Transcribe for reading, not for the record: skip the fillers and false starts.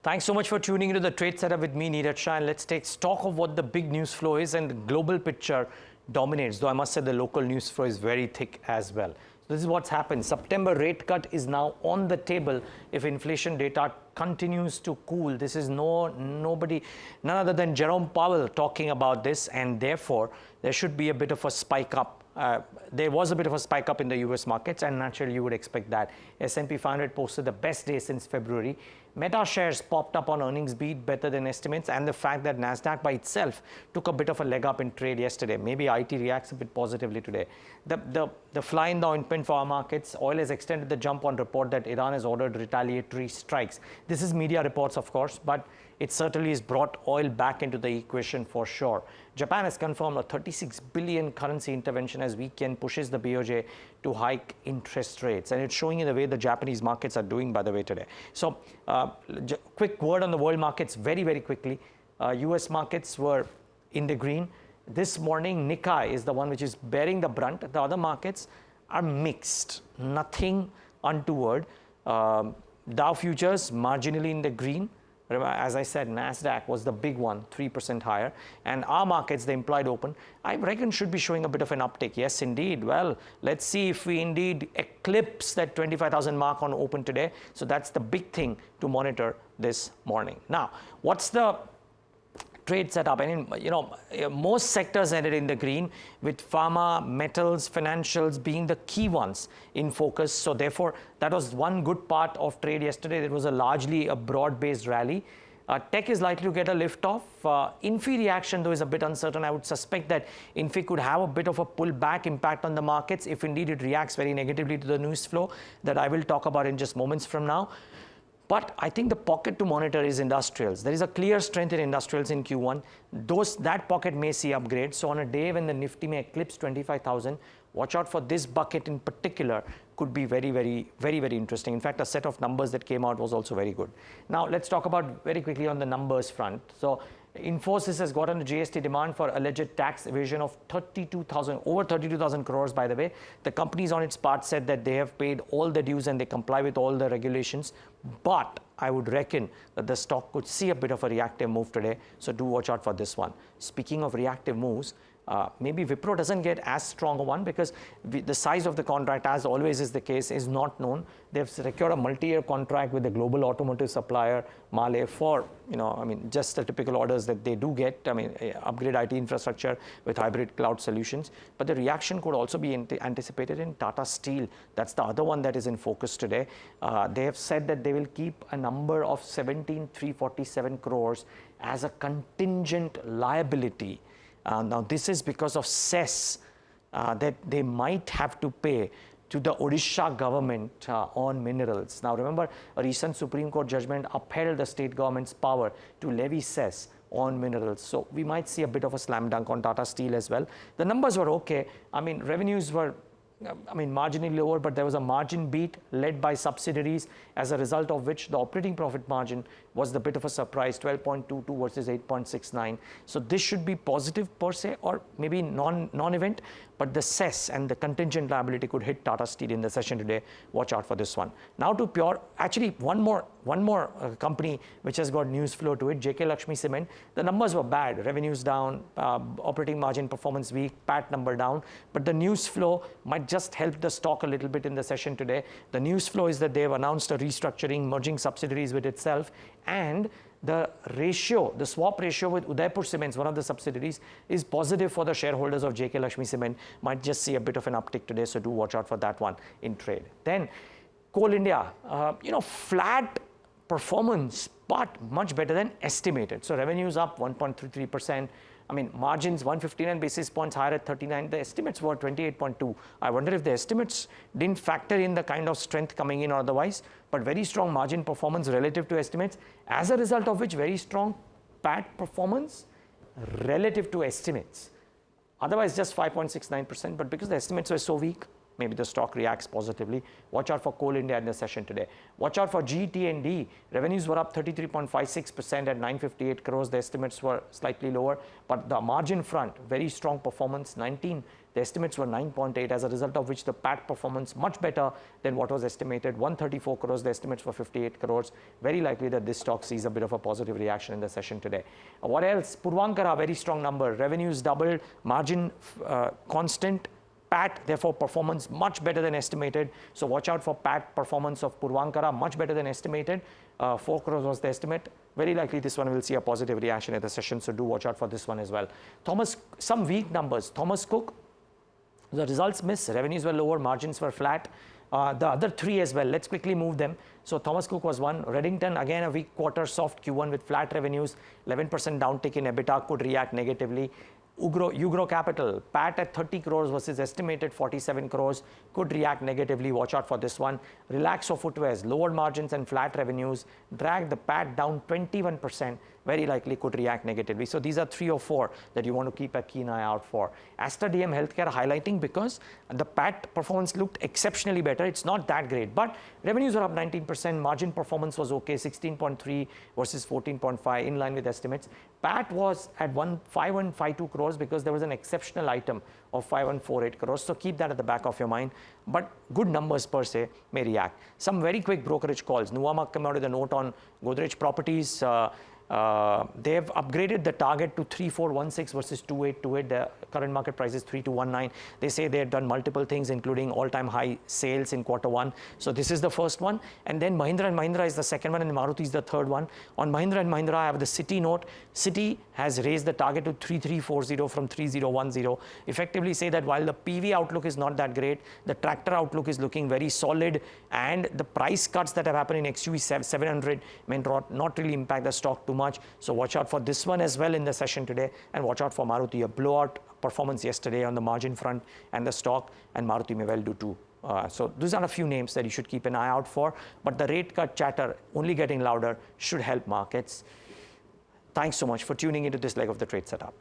Thanks so much for tuning into the Trade Setup with me, Niraj Shah. And let's take stock of what the big news flow is, and the global picture dominates, though I must say the local news flow is very thick as well. So this is what's happened. September rate cut is now on the table if inflation data continues to cool. This is none other than Jerome Powell talking about this, and therefore there should be a bit of a spike up. There was a bit of a spike up in the US markets, and naturally you would expect that. S&P 500 posted the best day since February. Meta shares popped up on earnings beat better than estimates, and the fact that Nasdaq by itself took a bit of a leg up in trade yesterday. Maybe IT reacts a bit positively today. The fly in the ointment for our markets. Oil has extended the jump on report that Iran has ordered retaliatory strikes. This is media reports, of course, but it certainly has brought oil back into the equation for sure. Japan has confirmed a 36 billion currency intervention as weekend pushes the BOJ to hike interest rates. And it's showing in the way the Japanese markets are doing, by the way, today. So quick word on the world markets very, very quickly. US markets were in the green. This morning, Nikkei is the one which is bearing the brunt. The other markets are mixed, nothing untoward. Dow futures marginally in the green. As I said, Nasdaq was the big one, 3% higher. And our markets, the implied open, I reckon should be showing a bit of an uptick. Yes, indeed. Well, let's see if we indeed eclipse that 25,000 mark on open today. So that's the big thing to monitor this morning. Now, what's the trade setup? I mean, most sectors ended in the green, with pharma, metals, financials being the key ones in focus. So therefore, that was one good part of trade yesterday. It was largely a broad-based rally. Tech is likely to get a lift off. Infi reaction, though, is a bit uncertain. I would suspect that Infi could have a bit of a pullback impact on the markets if indeed it reacts very negatively to the news flow that I will talk about in just moments from now. But I think the pocket to monitor is industrials. There is a clear strength in industrials in Q1. That pocket may see upgrades. So on a day when the Nifty may eclipse 25,000, watch out for this bucket in particular. Could be very, very interesting. In fact, a set of numbers that came out was also very good. Now, let's talk about very quickly on the numbers front. So Infosys has gotten a GST demand for alleged tax evasion of over 32,000 crores, by the way. The companies on its part said that they have paid all the dues and they comply with all the regulations. But I would reckon that the stock could see a bit of a reactive move today. So do watch out for this one. Speaking of reactive moves, maybe Wipro doesn't get as strong a one because the size of the contract, as always is the case, is not known. They've secured a multi-year contract with the global automotive supplier, Mahle, for, just the typical orders that they do get. Upgrade IT infrastructure with hybrid cloud solutions. But the reaction could also be anticipated in Tata Steel. That's the other one that is in focus today. They have said that they will keep a number of 17,347 crores as a contingent liability. Now, this is because of cess that they might have to pay to the Odisha government on minerals. Now, remember, a recent Supreme Court judgment upheld the state government's power to levy cess on minerals. So we might see a bit of a slam dunk on Tata Steel as well. The numbers were okay. Revenues were marginally lower, but there was a margin beat led by subsidiaries, as a result of which the operating profit margin was the bit of a surprise, 12.22 versus 8.69. So this should be positive per se, or maybe non-event, but the cess and the contingent liability could hit Tata Steel in the session today. Watch out for this one. Now to pure, actually one more company which has got news flow to it, Lakshmi Cement. The numbers were bad, revenues down, operating margin performance weak, PAT number down, but the news flow might just help the stock a little bit in the session today. The news flow is that they have announced a restructuring, merging subsidiaries with itself, and the swap ratio with Udaipur Cements, one of the subsidiaries, is positive for the shareholders of Lakshmi Cement. Might just see a bit of an uptick today, so do watch out for that one in trade. Then Coal India, flat performance, but much better than estimated. So revenues up 1.33%. Margins 159 basis points higher at 39. The estimates were 28.2. I wonder if the estimates didn't factor in the kind of strength coming in or otherwise, but very strong margin performance relative to estimates, as a result of which very strong PAT performance relative to estimates. Otherwise, just 5.69%, but because the estimates were so weak, maybe the stock reacts positively. Watch out for Coal India in the session today. Watch out for GTIL. Revenues were up 33.56% at 958 crores. The estimates were slightly lower, but the margin front, very strong performance, 19. The The estimates were 9.8, as a result of which the PAT performance much better than what was estimated. 134 crores, the estimates were 58 crores. Very likely that this stock sees a bit of a positive reaction in the session today. What else? Purvankara, very strong number. Revenues doubled, margin constant. PAT, therefore, performance much better than estimated. So watch out for PAT performance of Purvankara, much better than estimated. 4 crores was the estimate. Very likely this one will see a positive reaction at the session, so do watch out for this one as well. Some weak numbers. Thomas Cook, the results miss. Revenues were lower, margins were flat. The other three as well, let's quickly move them. So Thomas Cook was one. Reddington, again a weak quarter, soft Q1 with flat revenues. 11% downtick in EBITDA could react negatively. Ugro Capital, PAT at 30 crores versus estimated 47 crores, could react negatively. Watch out for this one. Relaxo Footwears, lower margins and flat revenues, drag the PAT down 21%, very likely could react negatively. So these are 3 or 4 that you want to keep a keen eye out for. Tata DM Healthcare highlighting because the PAT performance looked exceptionally better. It's not that great, but revenues are up 19%, margin performance was okay, 16.3 versus 14.5, in line with estimates. PAT was at 5152 crores because there was an exceptional item of 5148 crores. So keep that at the back of your mind. But good numbers per se may react. Some very quick brokerage calls. Nuvama came out with a note on Godrej Properties. They've upgraded the target to 3416 versus 2828. The current market price is 3219. They say they have done multiple things, including all-time high sales in Q1. So this is the first one. And then Mahindra & Mahindra is the second one, and Maruti is the third one. On Mahindra & Mahindra, I have the City note. City has raised the target to 3340 from 3010. Effectively say that while the PV outlook is not that great, the tractor outlook is looking very solid, and the price cuts that have happened in XUV 700 may not really impact the stock too much. So watch out for this one as well in the session today, and watch out for Maruti. A blowout performance yesterday on the margin front and the stock, and Maruti may well do too. So these are a few names that you should keep an eye out for, but the rate cut chatter only getting louder should help markets. Thanks so much for tuning into this leg of the trade setup.